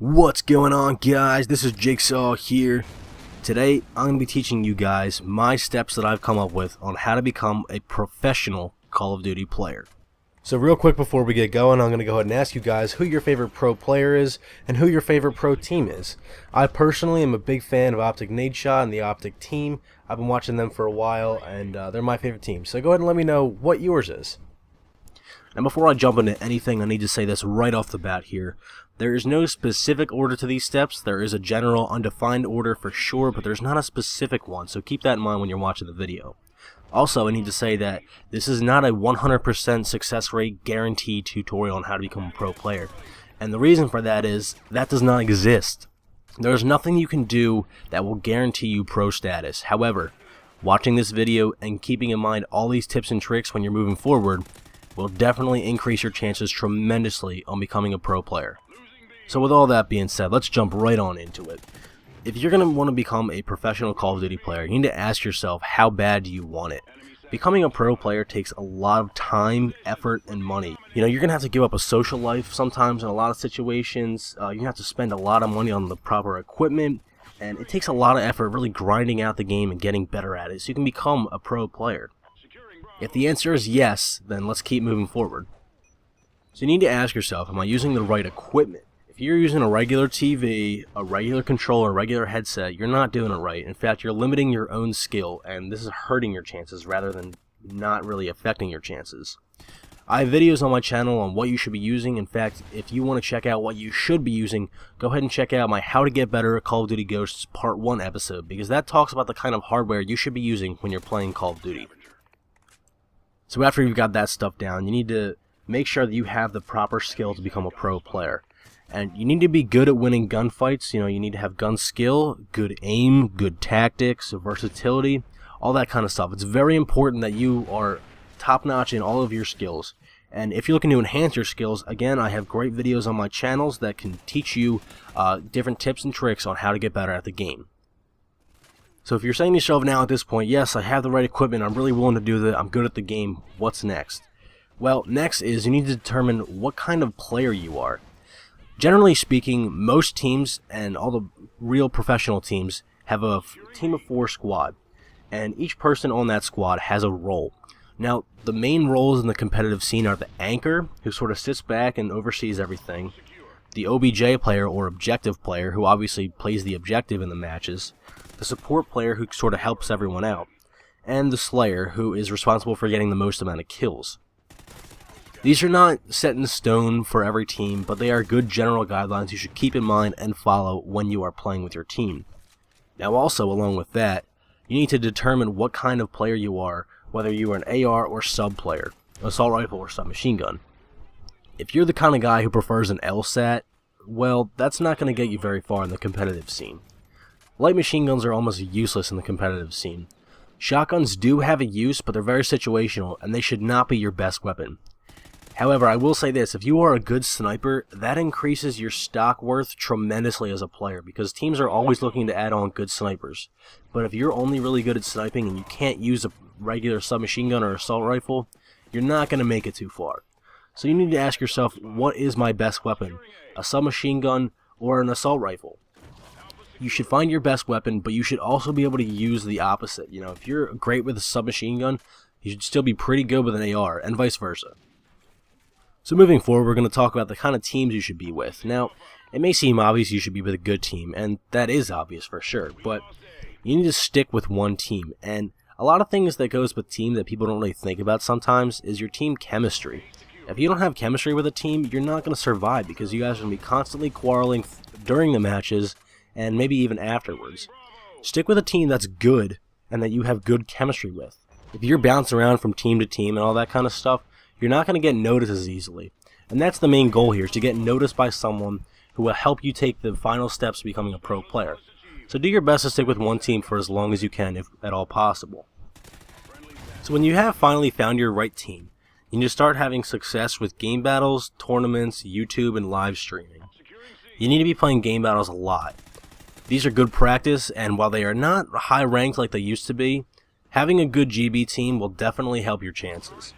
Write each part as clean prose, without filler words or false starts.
What's going on, guys? This is Jigsaw here. Today I'm going to be teaching you guys my steps that I've come up with on how to become a professional Call of Duty player. So real quick before we get going, I'm going to go ahead and ask you guys who your favorite pro player is and who your favorite pro team is. I personally am a big fan of Optic Nadeshot and the Optic team. I've been watching them for a while and they're my favorite team. So go ahead and let me know what yours is. Now before I jump into anything, I need to say this right off the bat here. There is no specific order to these steps. There is a general undefined order for sure, but there's not a specific one, so keep that in mind when you're watching the video. Also, I need to say that this is not a 100% success rate guaranteed tutorial on how to become a pro player. And the reason for that is that does not exist. There's nothing you can do that will guarantee you pro status. However, watching this video and keeping in mind all these tips and tricks when you're moving forward will definitely increase your chances tremendously on becoming a pro player. So with all that being said, let's jump right on into it. If you're going to want to become a professional Call of Duty player, you need to ask yourself, how bad do you want it? Becoming a pro player takes a lot of time, effort, and money. You know, you're going to have to give up a social life sometimes in a lot of situations. You have to spend a lot of money on the proper equipment, and it takes a lot of effort really grinding out the game and getting better at it so you can become a pro player. If the answer is yes, then let's keep moving forward. So you need to ask yourself, am I using the right equipment? If you're using a regular TV, a regular controller, a regular headset, you're not doing it right. In fact, you're limiting your own skill, and this is hurting your chances rather than not really affecting your chances. I have videos on my channel on what you should be using. In fact, if you want to check out what you should be using, go ahead and check out my How to Get Better at Call of Duty Ghosts Part 1 episode, because that talks about the kind of hardware you should be using when you're playing Call of Duty. So after you've got that stuff down, you need to make sure that you have the proper skill to become a pro player. And you need to be good at winning gunfights. You know, you need to have gun skill, good aim, good tactics, versatility, all that kind of stuff. It's very important that you are top-notch in all of your skills. And if you're looking to enhance your skills, again, I have great videos on my channels that can teach you different tips and tricks on how to get better at the game. So if you're saying to yourself now at this point, yes, I have the right equipment, I'm really willing to do that, I'm good at the game, what's next? Well, next is you need to determine what kind of player you are. Generally speaking, most teams and all the real professional teams have a team of 4 squad, and each person on that squad has a role. Now, the main roles in the competitive scene are the anchor, who sort of sits back and oversees everything, the OBJ player or objective player, who obviously plays the objective in the matches, the support player who sort of helps everyone out, and the slayer, who is responsible for getting the most amount of kills. These are not set in stone for every team, but they are good general guidelines you should keep in mind and follow when you are playing with your team. Now also, along with that, you need to determine what kind of player you are, whether you are an AR or sub player, assault rifle or submachine gun. If you're the kind of guy who prefers an LSAT, well, that's not going to get you very far in the competitive scene. Light machine guns are almost useless in the competitive scene. Shotguns do have a use, but they're very situational, and they should not be your best weapon. However, I will say this, if you are a good sniper, that increases your stock worth tremendously as a player, because teams are always looking to add on good snipers. But if you're only really good at sniping and you can't use a regular submachine gun or assault rifle, you're not going to make it too far. So you need to ask yourself, what is my best weapon? A submachine gun or an assault rifle? You should find your best weapon, but you should also be able to use the opposite. You know, if you're great with a submachine gun, you should still be pretty good with an AR, and vice versa. So moving forward, we're going to talk about the kind of teams you should be with. Now, it may seem obvious you should be with a good team, and that is obvious for sure, but you need to stick with one team. And a lot of things that goes with team that people don't really think about sometimes is your team chemistry. If you don't have chemistry with a team, you're not going to survive, because you guys are going to be constantly quarreling during the matches and maybe even afterwards. Stick with a team that's good and that you have good chemistry with. If you're bouncing around from team to team and all that kind of stuff, you're not going to get noticed as easily. And that's the main goal here, is to get noticed by someone who will help you take the final steps to becoming a pro player. So do your best to stick with one team for as long as you can, if at all possible. So when you have finally found your right team, you need to start having success with game battles, tournaments, YouTube, and live streaming. You need to be playing game battles a lot. These are good practice, and while they are not high ranked like they used to be, having a good GB team will definitely help your chances.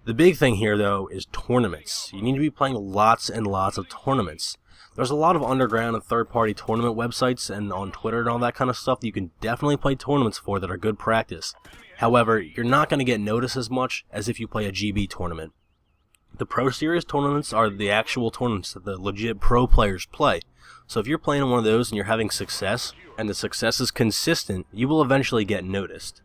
The big thing here, though, is tournaments. You need to be playing lots and lots of tournaments. There's a lot of underground and third-party tournament websites and on Twitter and all that kind of stuff that you can definitely play tournaments for that are good practice. However, you're not going to get noticed as much as if you play a GB tournament. The Pro Series tournaments are the actual tournaments that the legit pro players play. So if you're playing in one of those and you're having success, and the success is consistent, you will eventually get noticed.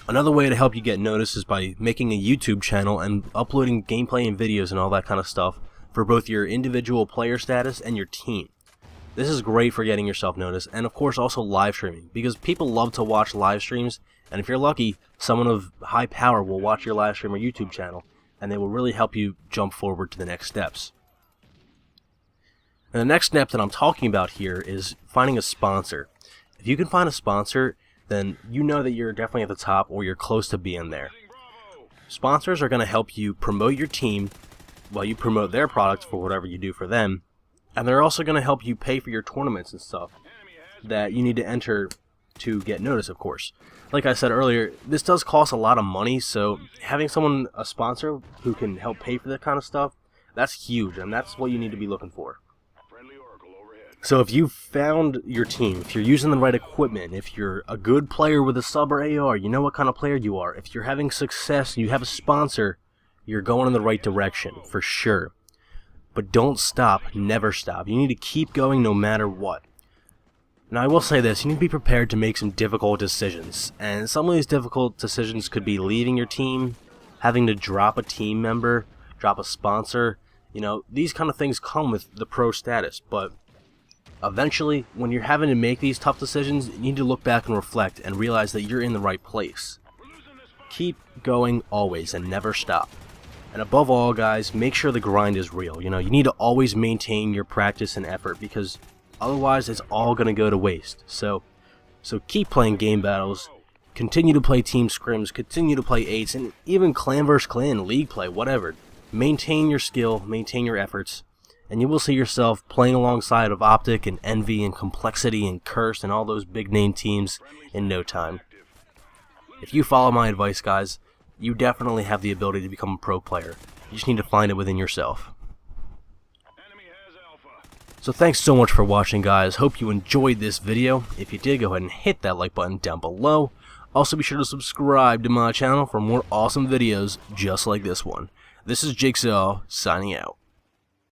Another way to help you get noticed is by making a YouTube channel and uploading gameplay and videos and all that kind of stuff for both your individual player status and your team. This is great for getting yourself noticed, and of course also live streaming, because people love to watch live streams, and if you're lucky, someone of high power will watch your live stream or YouTube channel, and they will really help you jump forward to the next steps. And the next step that I'm talking about here is finding a sponsor. If you can find a sponsor, then you know that you're definitely at the top or you're close to being there. Sponsors are going to help you promote your team while you promote their products for whatever you do for them, and they're also going to help you pay for your tournaments and stuff that you need to enter to get noticed, of course. Like I said earlier, this does cost a lot of money, so having someone, a sponsor, who can help pay for that kind of stuff, that's huge, and that's what you need to be looking for. So if you've found your team, if you're using the right equipment, if you're a good player with a sub or AR, you know what kind of player you are. If you're having success and you have a sponsor, you're going in the right direction, for sure. But don't stop, never stop. You need to keep going no matter what. Now I will say this, you need to be prepared to make some difficult decisions. And some of these difficult decisions could be leaving your team, having to drop a team member, drop a sponsor. You know, these kind of things come with the pro status, but eventually, when you're having to make these tough decisions, you need to look back and reflect and realize that you're in the right place. Keep going always and never stop. And above all, guys, make sure the grind is real. You know, you need to always maintain your practice and effort, because otherwise it's all going to go to waste. So keep playing game battles, continue to play team scrims, continue to play 8s, and even clan vs clan, league play, whatever. Maintain your skill, maintain your efforts, and you will see yourself playing alongside of Optic and Envy and Complexity and Curse and all those big name teams in no time. If you follow my advice, guys, you definitely have the ability to become a pro player. You just need to find it within yourself. So thanks so much for watching, guys. Hope you enjoyed this video. If you did, go ahead and hit that like button down below. Also be sure to subscribe to my channel for more awesome videos just like this one. This is Jigsaw, signing out.